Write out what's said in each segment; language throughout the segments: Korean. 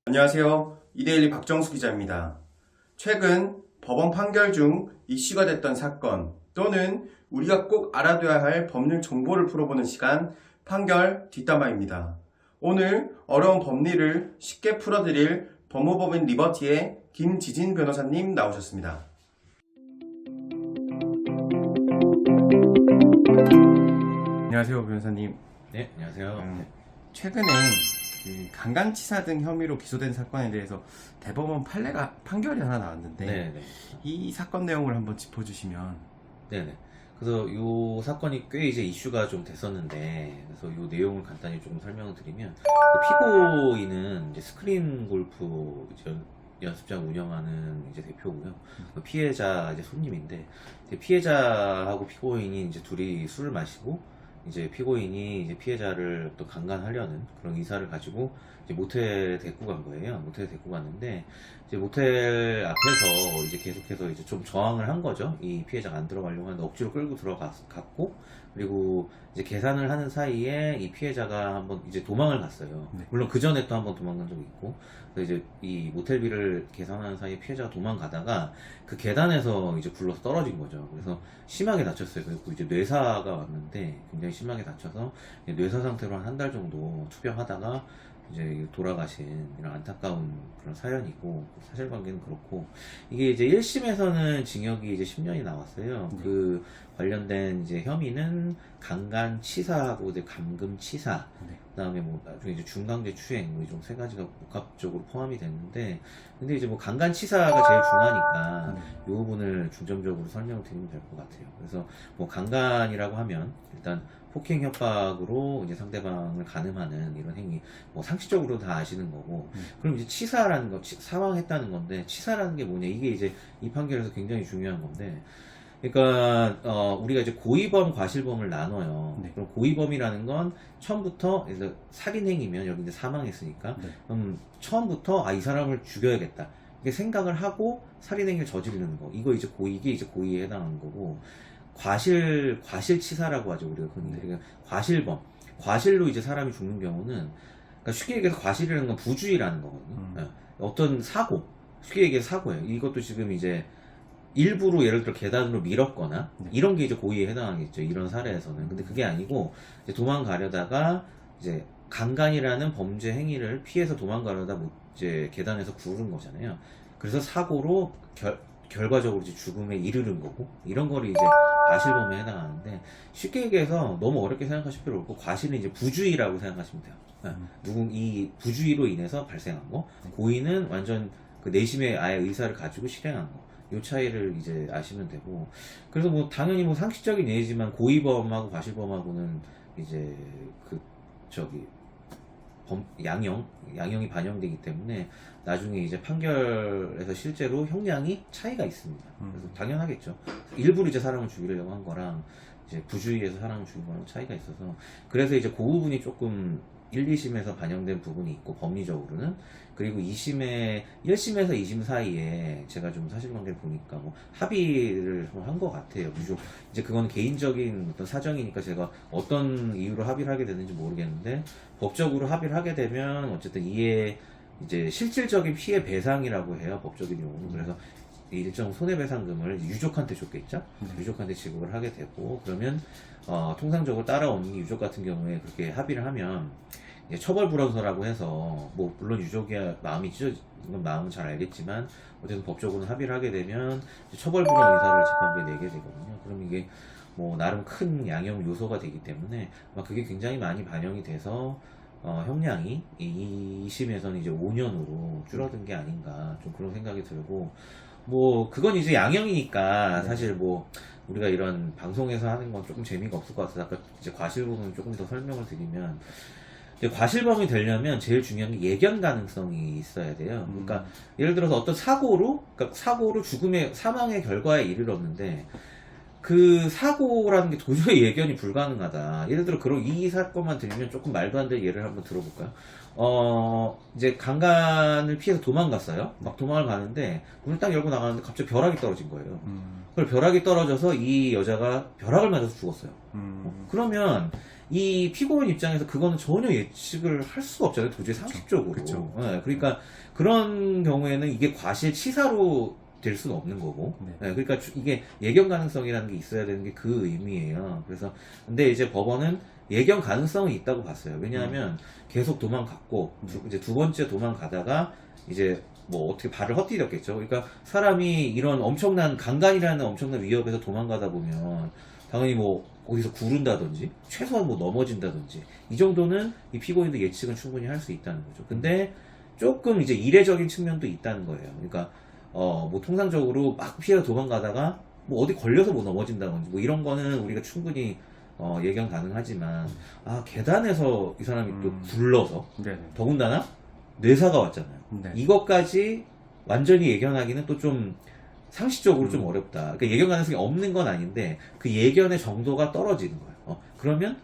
안녕하세요. 이데일리 박정수 기자입니다. 최근 법원 판결 중 이슈가 됐던 사건 또는 우리가 꼭 알아둬야 할 법률 정보를 풀어보는 시간 판결 뒷담화입니다. 오늘 어려운 법리를 쉽게 풀어드릴 법무법인 리버티의 김지진 변호사님 나오셨습니다. 안녕하세요, 변호사님. 네, 안녕하세요. 최근에 강간치사 등 혐의로 기소된 사건에 대해서 대법원 판결이 하나 나왔는데 네네. 이 사건 내용을 한번 짚어주시면. 네네. 그래서 이 사건이 꽤 이제 이슈가 좀 됐었는데, 그래서 이 내용을 간단히 조금 설명을 드리면, 그 피고인은 이제 스크린 골프 연습장 운영하는 이제 대표고요. 그 피해자 이제 손님인데, 이제 피해자하고 피고인이 이제 둘이 술을 마시고, 이제 피고인이 이제 피해자를 또 강간하려는 그런 의사를 가지고 이제 모텔에 데리고 간 거예요. 모텔에 데리고 갔는데 이제 모텔 앞에서 이제 계속해서 이제 좀 저항을 한 거죠. 이 피해자가 안 들어가려고 하는데 억지로 끌고 들어갔고, 그리고 이제 계산을 하는 사이에 이 피해자가 한번 이제 도망을 갔어요. 네. 물론 그 전에 또 한번 도망간 적이 있고, 그래서 이제 이 모텔비를 계산하는 사이에 피해자가 도망가다가 그 계단에서 이제 굴러서 떨어진 거죠. 그래서 심하게 다쳤어요. 그리고 이제 뇌사가 왔는데 굉장히 심하게 다쳐서 뇌사 상태로 한 달 정도 투병하다가 이제 돌아가신 이런 안타까운 그런 사연이고, 사실관계는 그렇고, 이게 이제 1심에서는 징역이 이제 10년이 나왔어요. 네. 그 관련된 이제 혐의는 강간치사하고 이제 감금치사, 네. 그다음에 뭐 나중에 이제 중강제 추행, 뭐 이 세 가지가 복합적으로 포함이 됐는데, 근데 이제 뭐 강간치사가 제일 중요하니까 이 부분을 중점적으로 설명을 드리면 될 것 같아요. 그래서 뭐 강간이라고 하면 일단 폭행 협박으로 이제 상대방을 간음하는 이런 행위, 뭐 상식적으로 다 아시는 거고, 그럼 이제 치사라는 거, 사망했다는 건데, 치사라는 게 뭐냐, 이게 이제 이 판결에서 굉장히 중요한 건데, 그러니까 우리가 이제 고의범, 과실범을 나눠요. 네. 그럼 고의범이라는 건 처음부터 살인행위면 여기 이제 사망했으니까, 네. 처음부터 이 사람을 죽여야겠다 이렇게 생각을 하고 살인행위를 저지르는 거, 이거 이제 이게 이제 고의에 해당하는 거고, 과실치사라고 하죠, 우리가 흔히. 네. 그러니까 과실범, 과실로 이제 사람이 죽는 경우는, 그러니까 쉽게 얘기해서 과실이라는 건 부주의라는 거거든요. 예. 어떤 사고, 쉽게 얘기해서 사고예요. 이것도 지금 이제 일부러 예를 들어 계단으로 밀었거나 네. 이런 게 이제 고의에 해당하겠죠, 이런 사례에서는. 근데 그게 아니고 이제 도망가려다가 이제 강간이라는 범죄 행위를 피해서 도망가려다 이제 계단에서 구른 거잖아요. 그래서 사고로 결과적으로 이제 죽음에 이르는 거고, 이런 거를 이제 과실범에 해당하는데, 쉽게 얘기해서 너무 어렵게 생각하실 필요 없고, 과실은 이제 부주의라고 생각하시면 돼요. 이 부주의로 인해서 발생한 거, 고의는 완전 그 내심의 아예 의사를 가지고 실행한 거, 요 차이를 이제 아시면 되고, 그래서 뭐 당연히 뭐 상식적인 예지만 고의범하고 과실범하고는 이제 양형이 반영되기 때문에 나중에 이제 판결에서 실제로 형량이 차이가 있습니다. 그래서 당연하겠죠. 일부러 이제 사람을 죽이려고 한 거랑 이제 부주의해서 사람을 죽인 거랑 차이가 있어서, 그래서 이제 그 부분이 조금 1, 2심에서 반영된 부분이 있고, 법리적으로는. 그리고 1심에서 2심 사이에 제가 좀 사실관계를 보니까 뭐 합의를 한 것 같아요. 이제 그건 개인적인 어떤 사정이니까 제가 어떤 이유로 합의를 하게 됐는지 모르겠는데, 법적으로 합의를 하게 되면 어쨌든 이에 이제 실질적인 피해 배상이라고 해요, 법적인 용어는. 그래서 일정 손해배상금을 유족한테 줬겠죠? 유족한테 지급을 하게 되고, 그러면 통상적으로 따라오는 유족 같은 경우에 그렇게 합의를 하면 처벌불원서라고 해서, 뭐 물론 유족의 마음이 찢어지는 건 마음은 잘 알겠지만, 어쨌든 법적으로는 합의를 하게 되면 처벌불원 의사를 재판부에 내게 되거든요. 그럼 이게 뭐 나름 큰 양형 요소가 되기 때문에 아마 그게 굉장히 많이 반영이 돼서 형량이 2심에서는 이제 5년으로 줄어든 게 아닌가, 좀 그런 생각이 들고, 뭐 그건 이제 양형이니까 사실 뭐 우리가 이런 방송에서 하는 건 조금 재미가 없을 것 같아서 아까 이제 과실범을 조금 더 설명을 드리면, 이제 과실범이 되려면 제일 중요한 게 예견 가능성이 있어야 돼요. 그러니까 예를 들어서 어떤 사고로 사망의 결과에 이르렀는데, 그 사고라는 게 도저히 예견이 불가능하다. 예를 들어 이 사건만 들면 조금 말도 안 되는 예를 한번 들어볼까요? 이제 강간을 피해서 도망갔어요. 막 도망을 가는데 문을 딱 열고 나가는데 갑자기 벼락이 떨어진 거예요. 그걸 벼락이 떨어져서 이 여자가 벼락을 맞아서 죽었어요. 그러면 이 피고인 입장에서 그거는 전혀 예측을 할 수가 없잖아요. 도저히 상식적으로. 그쵸. 네, 그러니까 그런 경우에는 이게 과실치사로 될 수는 없는 거고. 네. 네, 그러니까 이게 예견 가능성이라는 게 있어야 되는 게 그 의미예요. 그래서 근데 이제 법원은 예견 가능성이 있다고 봤어요. 왜냐하면 계속 도망갔고 이제 두 번째 도망가다가 이제 뭐 어떻게 발을 헛디뎠겠죠. 그러니까 사람이 이런 엄청난 강간이라는 엄청난 위협에서 도망가다 보면 당연히 뭐 거기서 구른다든지 최소한 뭐 넘어진다든지 이 정도는 이 피고인도 예측은 충분히 할 수 있다는 거죠. 근데 조금 이제 이례적인 측면도 있다는 거예요. 그러니까 뭐 통상적으로 막 피해서 도망가다가 뭐 어디 걸려서 뭐 넘어진다든지 뭐 이런 거는 우리가 충분히 예견 가능하지만 계단에서 이 사람이 또 굴러서 네네. 더군다나 뇌사가 왔잖아요. 네. 이것까지 완전히 예견하기는 또 좀 상식적으로 좀 어렵다. 그러니까 예견 가능성이 없는 건 아닌데 그 예견의 정도가 떨어지는 거예요. 그러면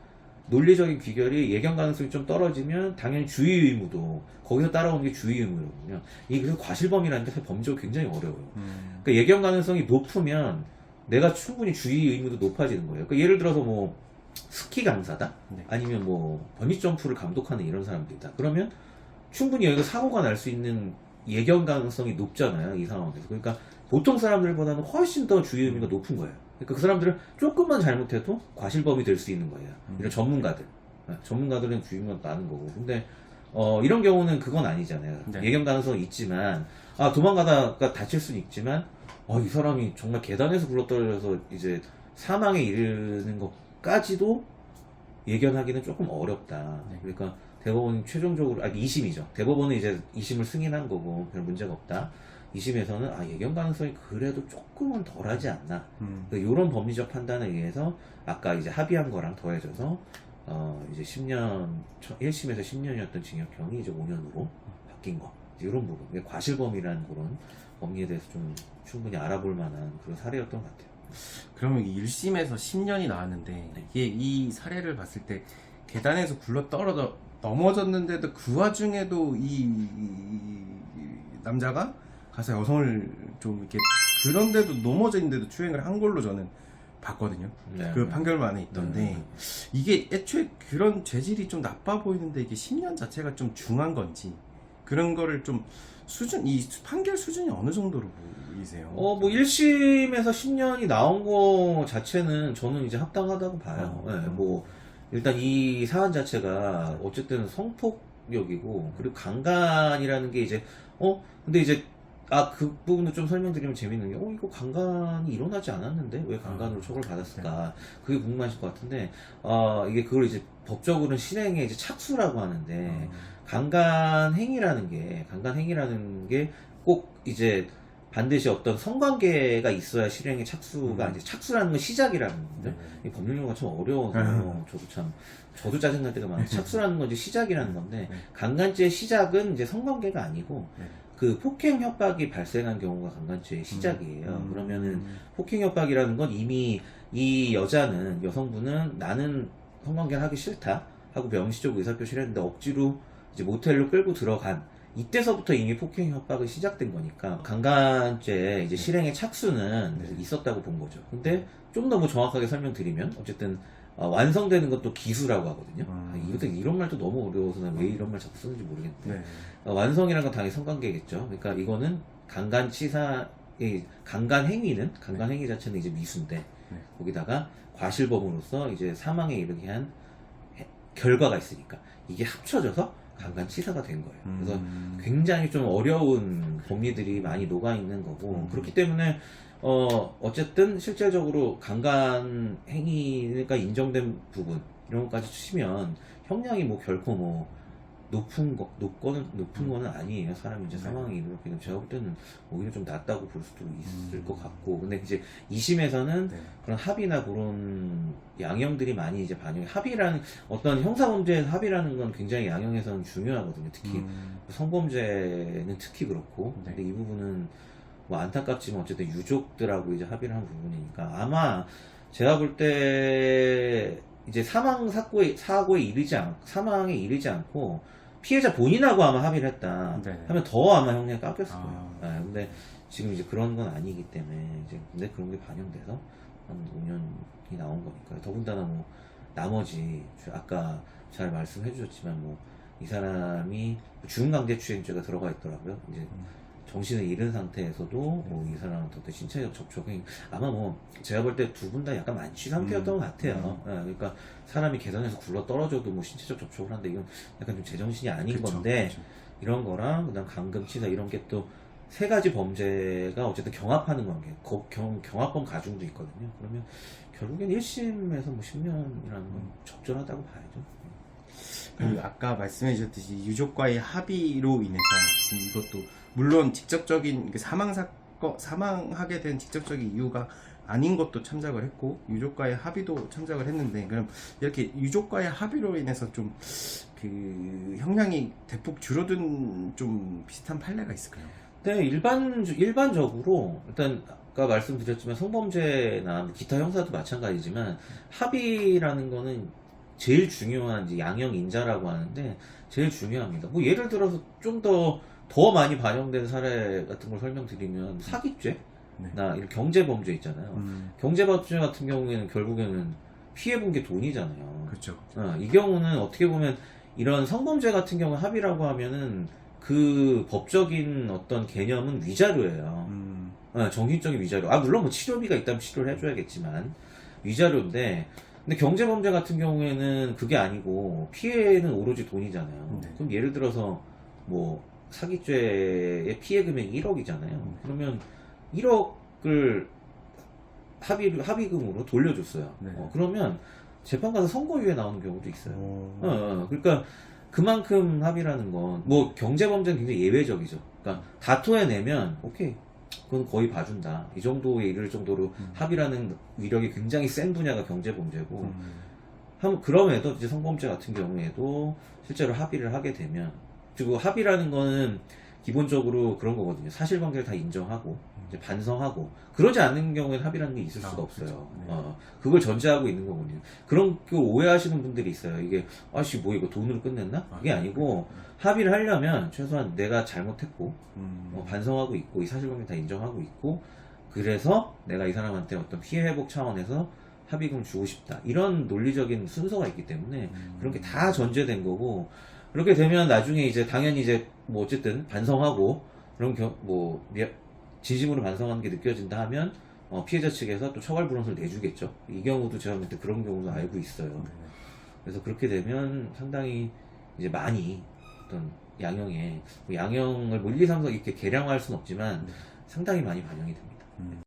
논리적인 귀결이 예견 가능성이 좀 떨어지면 당연히 주의 의무도 거기서 따라오는 게 주의 의무거든요. 이게 그래서 과실범이라는 게 사실 범죄가 굉장히 어려워요. 그러니까 예견 가능성이 높으면 내가 충분히 주의 의무도 높아지는 거예요. 그러니까 예를 들어서 뭐 스키 강사다? 네. 아니면 뭐 버밋 점프를 감독하는 이런 사람들이다. 그러면 충분히 여기서 사고가 날 수 있는 예견 가능성이 높잖아요. 이 상황에서. 그러니까 보통 사람들보다는 훨씬 더 주의 의미가 높은 거예요. 그러니까 그 사람들은 조금만 잘못해도 과실범이 될 수 있는 거예요. 이런 전문가들. 전문가들은 주의 의미가 많은 거고. 근데 이런 경우는 그건 아니잖아요. 네. 예견 가능성은 있지만 도망가다가 다칠 수는 있지만 이 사람이 정말 계단에서 굴러떨어져서 이제 사망에 이르는 것까지도 예견하기는 조금 어렵다. 네. 그러니까 대법원이 최종적으로 2심이죠. 대법원은 이제 2심을 승인한 거고 별 문제가 없다. 2심에서는 예견 가능성이 그래도 조금은 덜하지 않나. 이런 법리적 판단에 의해서 아까 이제 합의한 거랑 더해져서 이제 10년 1심에서 10년이었던 징역형이 이제 5년으로 바뀐 거. 이런 부분. 과실범이라는 그런 법리에 대해서 좀 충분히 알아볼 만한 그런 사례였던 것 같아요. 그러면 1심에서 10년이 나왔는데 네. 이게 이 사례를 봤을 때 계단에서 굴러 떨어져 넘어졌는데도 그 와중에도 이 남자가 가서 여성을 좀 이렇게 그런데도 넘어져 있는데도 추행을 한 걸로 저는 봤거든요. 네. 그 판결만에 있던데 네. 이게 애초에 그런 죄질이 좀 나빠 보이는데 이게 10년 자체가 좀 중한 건지 그런 거를 좀 이 판결 수준이 어느 정도로 보이세요? 뭐 1심에서 10년이 나온 거 자체는 저는 이제 합당하다고 봐요. 네, 뭐 일단 이 사안 자체가 어쨌든 성폭력이고 그리고 강간이라는 게 이제 근데 이제 그 부분도 좀 설명드리면 재밌는 게 이거 강간이 일어나지 않았는데 왜 강간으로 처벌받았을까 그게 궁금하실 것 같은데 이게 그걸 이제 법적으로는 실행의 이제 착수라고 하는데 강간 행위라는 게 꼭 이제 반드시 어떤 성관계가 있어야 실행의 착수가 아니라 착수라는 건 시작이라는 건데 이 법률 용어가 참 어려워서 저도 짜증날 때가 많아요. 착수라는 건 이제 시작이라는 건데 강간죄의 시작은 이제 성관계가 아니고 그 폭행 협박이 발생한 경우가 강간죄의 시작이에요. 그러면은 폭행 협박이라는 건 이미 이 여성분은 나는 성관계를 하기 싫다 하고 명시적 의사표시를 했는데 억지로 이제 모텔로 끌고 들어간 이때서부터 이미 폭행 협박이 시작된 거니까 강간죄 이제 실행의 착수는 있었다고 본 거죠. 근데 좀 더 뭐 정확하게 설명드리면 어쨌든 완성되는 것도 기수라고 하거든요. 이런 말도 너무 어려워서 난 왜 이런 말 자꾸 쓰는지 모르겠는데 완성이라는 건 당연히 성관계겠죠. 그러니까 이거는 강간 행위 자체는 이제 미수인데 거기다가 과실범으로서 이제 사망에 이르게 한 결과가 있으니까 이게 합쳐져서 강간치사가 된 거예요. 그래서 굉장히 좀 어려운 법리들이 많이 녹아 있는 거고 그렇기 때문에 어쨌든 실질적으로 강간 행위가 인정된 부분 이런 것까지 치면 형량이 뭐 결코 뭐 높은 거는 아니에요. 사람이 이제 사망에 이르게 제가 볼 때는 오히려 좀 낮다고 볼 수도 있을 것 같고 근데 이제 2심에서는 그런 합의나 그런 양형들이 많이 이제 합의라는 어떤 형사범죄에서 합의라는 건 굉장히 양형에서는 중요하거든요. 특히 성범죄는 특히 그렇고 근데 이 부분은 뭐 안타깝지만 어쨌든 유족들하고 이제 합의를 한 부분이니까 아마 제가 볼 때 이제 사고에 이르지 않고 피해자 본인하고 아마 합의를 했다 하면 더 아마 형량이 깎였을 거예요. 근데 지금 이제 그런 건 아니기 때문에 이제 근데 그런 게 반영돼서 한 5년이 나온 거니까 더군다나 뭐 나머지 아까 잘 말씀해 주셨지만 뭐 이 사람이 중강제추행죄가 들어가 있더라고요. 이제 정신을 잃은 상태에서도 뭐 이 사람한테 어떤 신체적 접촉이 아마 뭐 제가 볼 때 두 분 다 약간 만취 상태였던 것 같아요. 예, 그러니까 사람이 계단에서 굴러 떨어져도 뭐 신체적 접촉을 하는데 이건 약간 좀 제정신이 아닌 그쵸, 건데 그쵸. 이런 거랑 그다음 강금치사 이런 게 또 세 가지 범죄가 어쨌든 경합하는 관계, 경합범 가중도 있거든요. 그러면 결국엔 1심에서 뭐 10년이라는 건 적절하다고 봐야죠. 그리고 아까 말씀해 주셨듯이 유족과의 합의로 인해서 지금 이것도 물론 직접적인 사망하게 된 직접적인 이유가 아닌 것도 참작을 했고 유족과의 합의도 참작을 했는데 그럼 이렇게 유족과의 합의로 인해서 좀 그 형량이 대폭 줄어든 좀 비슷한 판례가 있을까요? 네, 일반적으로 일단 아까 말씀드렸지만 성범죄나 기타 형사도 마찬가지지만 합의라는 거는 제일 중요한 이제 양형 인자라고 하는데 제일 중요합니다. 뭐 예를 들어서 좀 더 많이 반영된 사례 같은 걸 설명드리면 사기죄나 이런 경제범죄 있잖아요. 경제범죄 같은 경우에는 결국에는 피해본 게 돈이잖아요. 그렇죠. 이 경우는 어떻게 보면 이런 성범죄 같은 경우 합의라고 하면은 그 법적인 어떤 개념은 위자료예요. 정신적인 위자료. 물론 뭐 치료비가 있다면 치료를 해줘야겠지만 위자료인데 근데 경제범죄 같은 경우에는 그게 아니고 피해는 오로지 돈이잖아요. 네. 그럼 예를 들어서 뭐 사기죄의 피해 금액이 1억이잖아요. 그러면 1억을 합의금으로 돌려줬어요. 네. 그러면 재판 가서 선고유예 나오는 경우도 있어요. 그러니까 그만큼 합의라는 건 뭐 경제범죄는 굉장히 예외적이죠. 그러니까 다투해내면 오케이 그건 거의 봐준다 이 정도에 이를 정도로 합의라는 위력이 굉장히 센 분야가 경제범죄고 그럼에도 이제 성범죄 같은 경우에도 실제로 합의를 하게 되면 그리고 합의라는 거는 기본적으로 그런 거거든요. 사실관계를 다 인정하고 이제 반성하고 그러지 않는 경우에는 합의라는 게 있을 수가 없어요. 그렇죠. 네. 그걸 전제하고 있는 거거든요. 그런 그 오해하시는 분들이 있어요. 이게 아씨 뭐 이거 돈으로 끝냈나? 그게 아니고 합의를 하려면 최소한 내가 잘못했고 반성하고 있고 이 사실관계 다 인정하고 있고 그래서 내가 이 사람한테 어떤 피해 회복 차원에서 합의금을 주고 싶다 이런 논리적인 순서가 있기 때문에 그런 게 다 전제된 거고 그렇게 되면 나중에 이제 당연히 이제 뭐 어쨌든 반성하고 그런 진심으로 반성하는 게 느껴진다 하면 피해자 측에서 또 처벌 불원서를 내주겠죠. 이 경우도 제가 볼 때 그런 경우도 알고 있어요. 그래서 그렇게 되면 상당히 이제 많이 어떤 양형을 뭐 1, 2, 3, 4 이렇게 계량화할 수는 없지만 상당히 많이 반영이 됩니다.